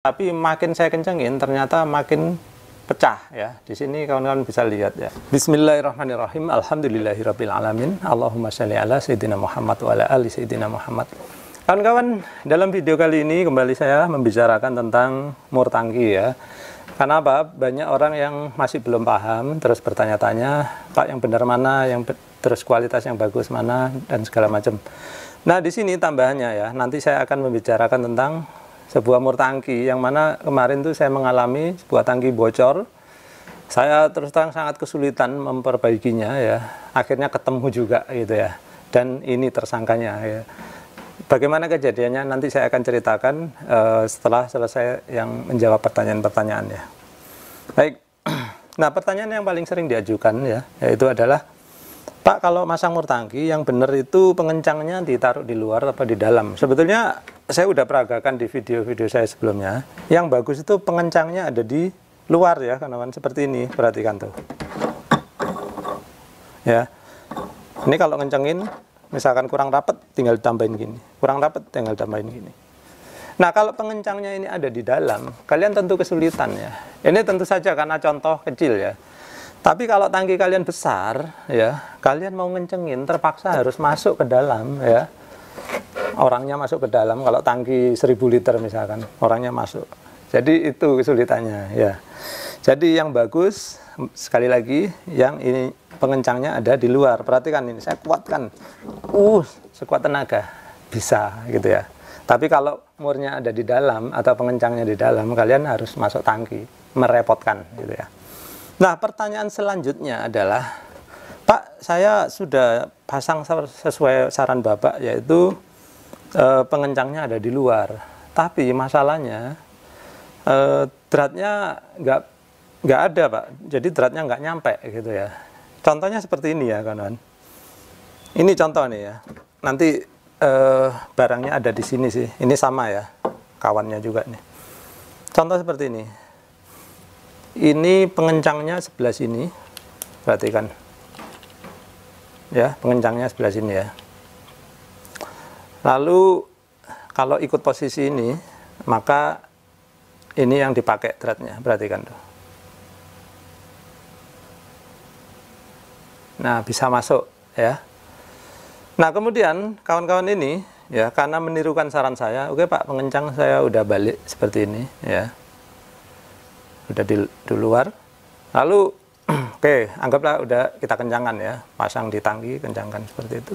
Tapi makin saya kencengin ternyata makin pecah ya. Di sini kawan-kawan bisa lihat ya. Bismillahirrahmanirrahim. Alhamdulillahirabbil alamin. Allahumma shalli ala sayyidina Muhammad wa ala ali sayyidina Muhammad. Kawan-kawan, dalam video kali ini kembali saya membicarakan tentang mur tangki ya. Karena apa? Banyak orang yang masih belum paham, terus bertanya-tanya, Pak, yang benar mana, terus kualitas yang bagus mana, dan segala macam. Nah, di sini tambahannya ya, nanti saya akan membicarakan tentang sebuah mur tangki yang mana kemarin tuh saya mengalami sebuah tangki bocor. Saya terus terang sangat kesulitan memperbaikinya ya. Akhirnya ketemu juga gitu ya. Dan ini tersangkanya ya. Bagaimana kejadiannya nanti saya akan ceritakan setelah selesai yang menjawab pertanyaan-pertanyaan ya. Baik. Nah, pertanyaan yang paling sering diajukan ya, yaitu adalah, Pak, kalau masang mur tangki yang benar itu pengencangnya ditaruh di luar apa di dalam? Sebetulnya saya udah peragakan di video-video saya sebelumnya. Yang bagus itu pengencangnya ada di luar ya, kawan-kawan, seperti ini. Perhatikan tuh. Ya. Ini kalau ngencengin, misalkan kurang rapat, tinggal tambahin gini. Kurang rapat, tinggal tambahin gini. Nah, kalau pengencangnya ini ada di dalam, kalian tentu kesulitan ya. Ini tentu saja karena contoh kecil ya. Tapi kalau tangki kalian besar, ya, kalian mau ngencengin terpaksa harus masuk ke dalam, ya. Orangnya masuk ke dalam. Kalau tangki 1000 liter misalkan, orangnya masuk. Jadi itu kesulitannya, ya. Jadi yang bagus, sekali lagi, yang ini pengencangnya ada di luar. Perhatikan ini, saya kuatkan, sekuat tenaga, bisa, gitu ya. Tapi kalau murnya ada di dalam atau pengencangnya di dalam, kalian harus masuk tangki, merepotkan, gitu ya. Nah, pertanyaan selanjutnya adalah, Pak, saya sudah pasang sesuai saran Bapak, yaitu pengencangnya ada di luar. Tapi masalahnya, dratnya nggak ada, Pak. Jadi dratnya nggak nyampe, gitu ya. Contohnya seperti ini ya, kawan-kawan. Ini contoh nih ya. Nanti barangnya ada di sini sih. Ini sama ya, kawannya juga nih. Contoh seperti ini. Ini pengencangnya sebelah sini, perhatikan ya, pengencangnya sebelah sini ya. Lalu kalau ikut posisi ini, maka ini yang dipakai dratnya, perhatikan tuh. Nah, bisa masuk ya. Nah, kemudian kawan-kawan ini ya, karena menirukan saran saya, oke Pak, pengencang saya udah balik seperti ini ya. Udah di luar, lalu oke, anggaplah udah kita kencangkan ya, pasang di tangki, kencangkan seperti itu.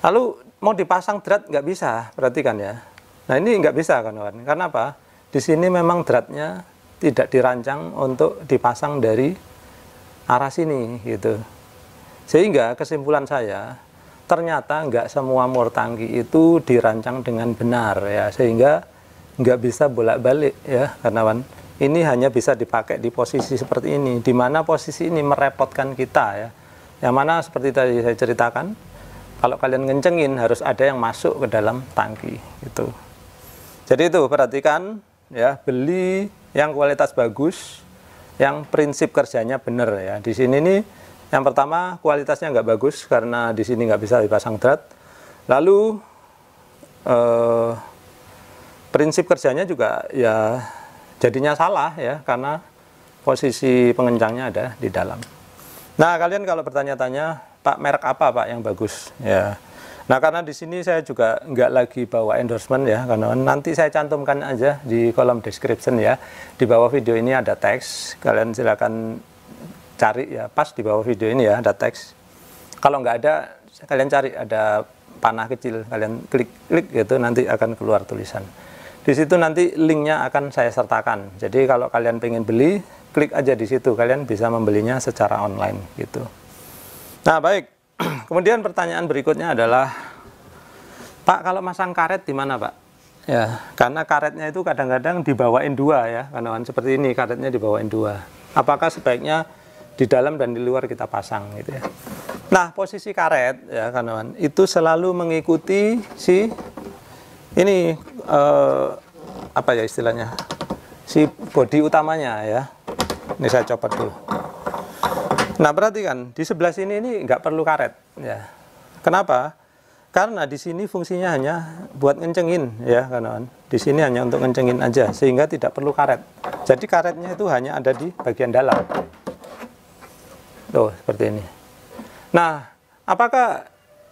Lalu mau dipasang drat nggak bisa, perhatikan ya. Nah, ini nggak bisa kawan-kawan, karena apa? Di sini memang dratnya tidak dirancang untuk dipasang dari arah sini gitu. Sehingga kesimpulan saya, ternyata nggak semua mur tangki itu dirancang dengan benar ya, sehingga nggak bisa bolak-balik ya, kawan-kawan. Ini hanya bisa dipakai di posisi seperti ini, di mana posisi ini merepotkan kita ya. Yang mana seperti tadi saya ceritakan, kalau kalian ngencengin harus ada yang masuk ke dalam tangki gitu. Jadi itu perhatikan ya, beli yang kualitas bagus, yang prinsip kerjanya benar ya. Di sini nih yang pertama kualitasnya nggak bagus karena di sini nggak bisa dipasang drat. Lalu prinsip kerjanya juga ya jadinya salah ya, karena posisi pengencangnya ada di dalam. Nah, kalian kalau bertanya-tanya, Pak, merek apa Pak yang bagus ya? Nah, karena di sini saya juga nggak lagi bawa endorsement ya, karena nanti saya cantumkan aja di kolom description ya. Di bawah video ini ada teks, kalian silakan cari ya, pas di bawah video ini ya ada teks. Kalau nggak ada, kalian cari, ada panah kecil, kalian klik gitu, nanti akan keluar tulisan. Di situ nanti linknya akan saya sertakan. Jadi kalau kalian pengen beli, klik aja di situ. Kalian bisa membelinya secara online gitu. Nah, baik. Kemudian pertanyaan berikutnya adalah, Pak, kalau masang karet di mana, Pak? Ya, karena karetnya itu kadang-kadang dibawain dua ya, kawan-kawan. Seperti ini, karetnya dibawain dua. Apakah sebaiknya di dalam dan di luar kita pasang gitu ya? Nah, posisi karet ya, kawan-kawan, itu selalu mengikuti si ini apa ya istilahnya, si bodi utamanya ya. Ini saya copot dulu. Nah, perhatikan di sebelah sini ini nggak perlu karet ya. Kenapa? Karena di sini fungsinya hanya buat ngencengin ya kawan. Di sini hanya untuk ngencengin aja sehingga tidak perlu karet. Jadi karetnya itu hanya ada di bagian dalam. Tuh, seperti ini. Nah, apakah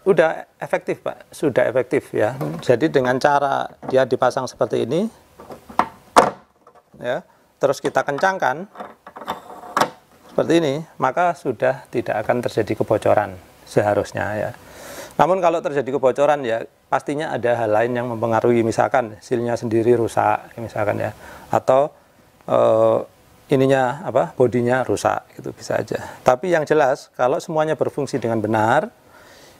udah efektif, Pak? Sudah efektif ya. Jadi dengan cara dia dipasang seperti ini ya, terus kita kencangkan seperti ini, maka sudah tidak akan terjadi kebocoran seharusnya ya. Namun kalau terjadi kebocoran ya pastinya ada hal lain yang mempengaruhi, misalkan silnya sendiri rusak misalkan ya, atau ininya apa, bodinya rusak, itu bisa aja. Tapi yang jelas kalau semuanya berfungsi dengan benar,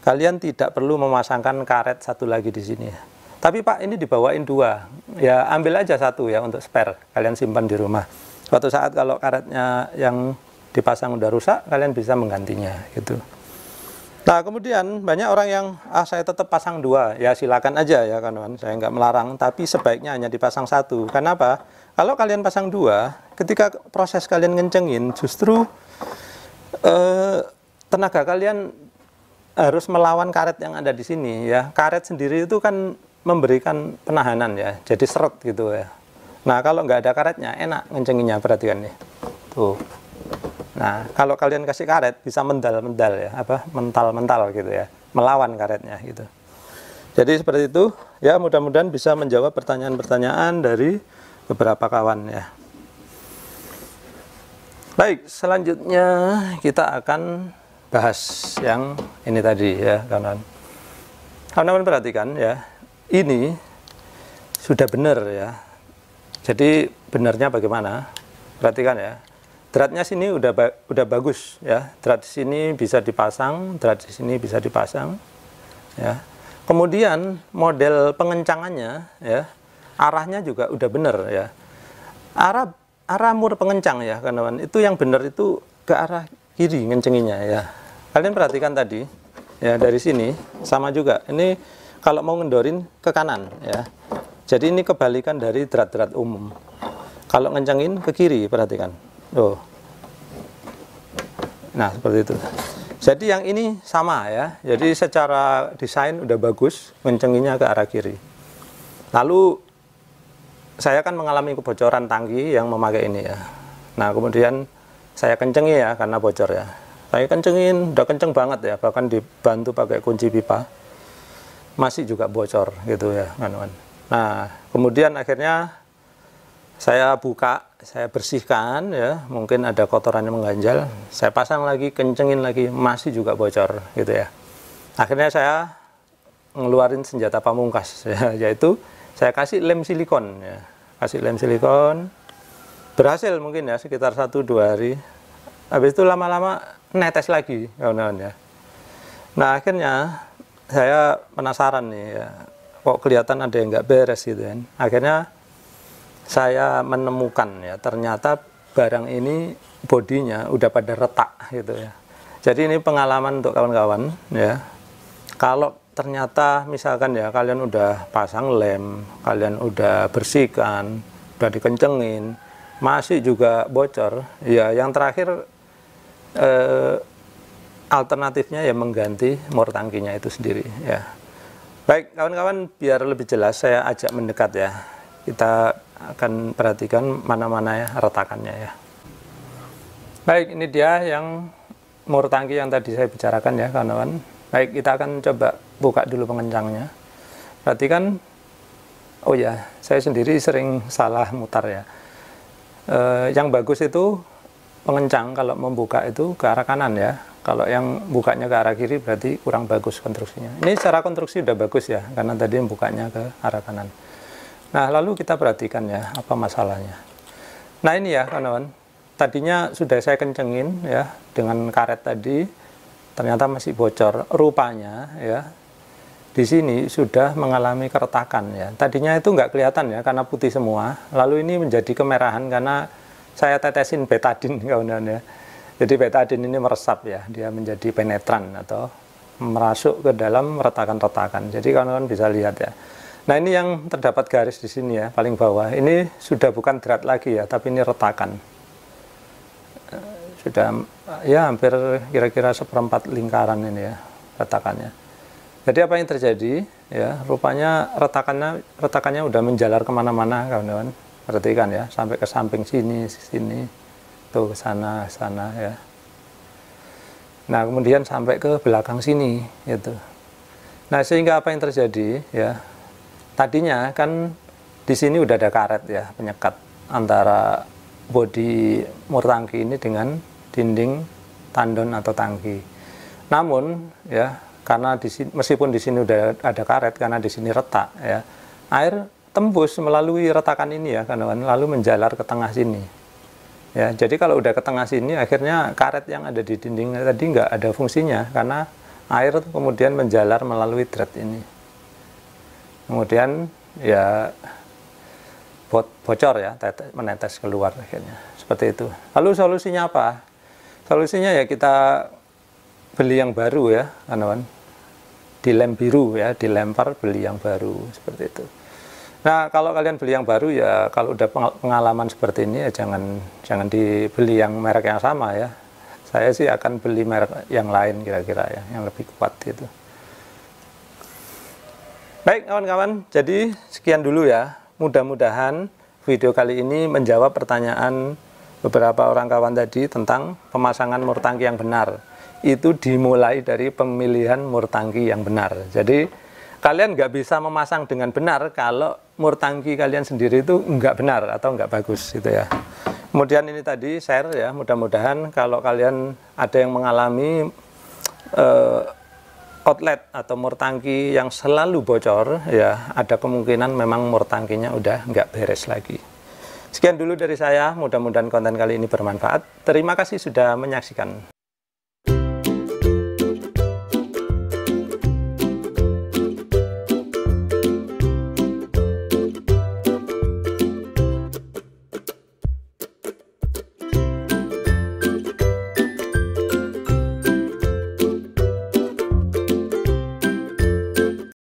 kalian tidak perlu memasangkan karet satu lagi di sini. Tapi Pak, ini dibawain dua, ya ambil aja satu ya untuk spare, kalian simpan di rumah. Suatu saat kalau karetnya yang dipasang udah rusak, kalian bisa menggantinya gitu. Nah, kemudian banyak orang yang saya tetap pasang dua, ya silakan aja ya kawan, saya nggak melarang, tapi sebaiknya hanya dipasang satu. Kenapa? Kalau kalian pasang dua, ketika proses kalian ngencengin, justru tenaga kalian harus melawan karet yang ada di sini ya. Karet sendiri itu kan memberikan penahanan ya, jadi seret gitu ya. Nah, kalau nggak ada karetnya, enak ngencenginnya, perhatikan nih. Tuh. Nah, kalau kalian kasih karet bisa mental-mental ya, apa mental-mental gitu ya, melawan karetnya gitu. Jadi seperti itu ya, mudah-mudahan bisa menjawab pertanyaan-pertanyaan dari beberapa kawan ya. Baik, selanjutnya kita akan bahas yang ini tadi ya, kawan. Kawan-kawan perhatikan ya, ini sudah benar ya. Jadi benarnya bagaimana? Perhatikan ya. Dratnya sini udah bagus ya. Drat sini bisa dipasang, drat di sini bisa dipasang ya. Kemudian model pengencangannya ya, arahnya juga udah bener ya. Arah mur pengencang ya kawan. Itu yang benar itu ke arah kiri ngencenginya ya. Kalian perhatikan tadi ya, dari sini sama juga. Ini kalau mau ngendorin ke kanan ya. Jadi ini kebalikan dari drat-drat umum. Kalau ngencengin ke kiri, perhatikan. Tuh. Nah, seperti itu. Jadi yang ini sama ya. Jadi secara desain udah bagus, ngencenginnya ke arah kiri. Lalu saya kan mengalami kebocoran tangki yang memakai ini ya. Nah, kemudian saya kencengi ya karena bocor ya. Saya kencengin, udah kenceng banget ya, bahkan dibantu pakai kunci pipa. Masih juga bocor gitu ya, kawan. Nah, kemudian akhirnya saya buka, saya bersihkan ya, mungkin ada kotoran yang mengganjal, saya pasang lagi, kencengin lagi, masih juga bocor gitu ya. Akhirnya saya ngeluarin senjata pamungkas ya, yaitu saya kasih lem silikon ya, kasih lem silikon, berhasil mungkin ya sekitar 1-2 hari. Habis itu lama-lama netes lagi kawan-kawan ya. Nah, akhirnya saya penasaran nih ya, kok kelihatan ada yang nggak beres gitu kan. Akhirnya saya menemukan ya, ternyata barang ini bodinya udah pada retak gitu ya. Jadi ini pengalaman untuk kawan-kawan ya. Kalau ternyata misalkan ya kalian udah pasang lem, kalian udah bersihkan, udah dikencengin, masih juga bocor, ya yang terakhir alternatifnya ya mengganti mur tangkinya itu sendiri ya. Baik kawan-kawan, biar lebih jelas saya ajak mendekat ya. Kita akan perhatikan mana-mana ya retakannya ya. Baik, ini dia yang mur tangki yang tadi saya bicarakan ya kawan-kawan. Baik, kita akan coba buka dulu pengencangnya. Perhatikan, oh ya, saya sendiri sering salah mutar ya. Yang bagus itu pengencang kalau membuka itu ke arah kanan ya. Kalau yang bukanya ke arah kiri berarti kurang bagus konstruksinya. Ini secara konstruksi udah bagus ya, karena tadi yang bukanya ke arah kanan. Nah, lalu kita perhatikan ya, apa masalahnya. Nah, ini ya, kawan-kawan. Tadinya sudah saya kencengin ya, dengan karet tadi, ternyata masih bocor. Rupanya ya, di sini sudah mengalami keretakan ya. Tadinya itu nggak kelihatan ya, karena putih semua. Lalu ini menjadi kemerahan karena saya tetesin betadin, kawan-kawan ya. Jadi betadin ini meresap ya, dia menjadi penetran atau merasuk ke dalam retakan-retakan. Jadi kawan-kawan bisa lihat ya. Nah, ini yang terdapat garis di sini ya, paling bawah. Ini sudah bukan drat lagi ya, tapi ini retakan. Sudah ya hampir kira-kira 1/4 lingkaran ini ya, retakannya. Jadi apa yang terjadi? Ya, rupanya retakannya udah menjalar kemana-mana, kawan-kawan. Perhatikan ya, sampai ke samping sini, tuh ke sana ya. Nah, kemudian sampai ke belakang sini, gitu. Nah, sehingga apa yang terjadi? Ya, tadinya kan di sini udah ada karet ya, penyekat antara bodi mur tangki ini dengan dinding tandon atau tangki. Namun ya, karena meskipun di sini udah ada karet, karena di sini retak ya, air tembus melalui retakan ini ya, kawan-kawan, lalu menjalar ke tengah sini. Ya, jadi kalau udah ke tengah sini, akhirnya karet yang ada di dinding tadi nggak ada fungsinya, karena air kemudian menjalar melalui thread ini. Kemudian ya bocor ya, menetes keluar akhirnya. Seperti itu. Lalu solusinya apa? Solusinya ya kita beli yang baru ya, kawan-kawan. Dilem biru ya, dilempar beli yang baru, seperti itu. Nah, kalau kalian beli yang baru ya, kalau udah pengalaman seperti ini ya jangan dibeli yang merek yang sama ya. Saya sih akan beli merek yang lain kira-kira ya, yang lebih kuat gitu. Baik kawan-kawan, jadi sekian dulu ya. Mudah-mudahan video kali ini menjawab pertanyaan beberapa orang kawan tadi tentang pemasangan mur tangki yang benar. Itu dimulai dari pemilihan mur tangki yang benar. Jadi kalian nggak bisa memasang dengan benar kalau mur tangki kalian sendiri itu nggak benar atau nggak bagus gitu ya. Kemudian ini tadi share ya, mudah-mudahan kalau kalian ada yang mengalami outlet atau mur tangki yang selalu bocor ya, ada kemungkinan memang mur tangkinya udah nggak beres lagi. Sekian dulu dari saya, mudah-mudahan konten kali ini bermanfaat. Terima kasih sudah menyaksikan.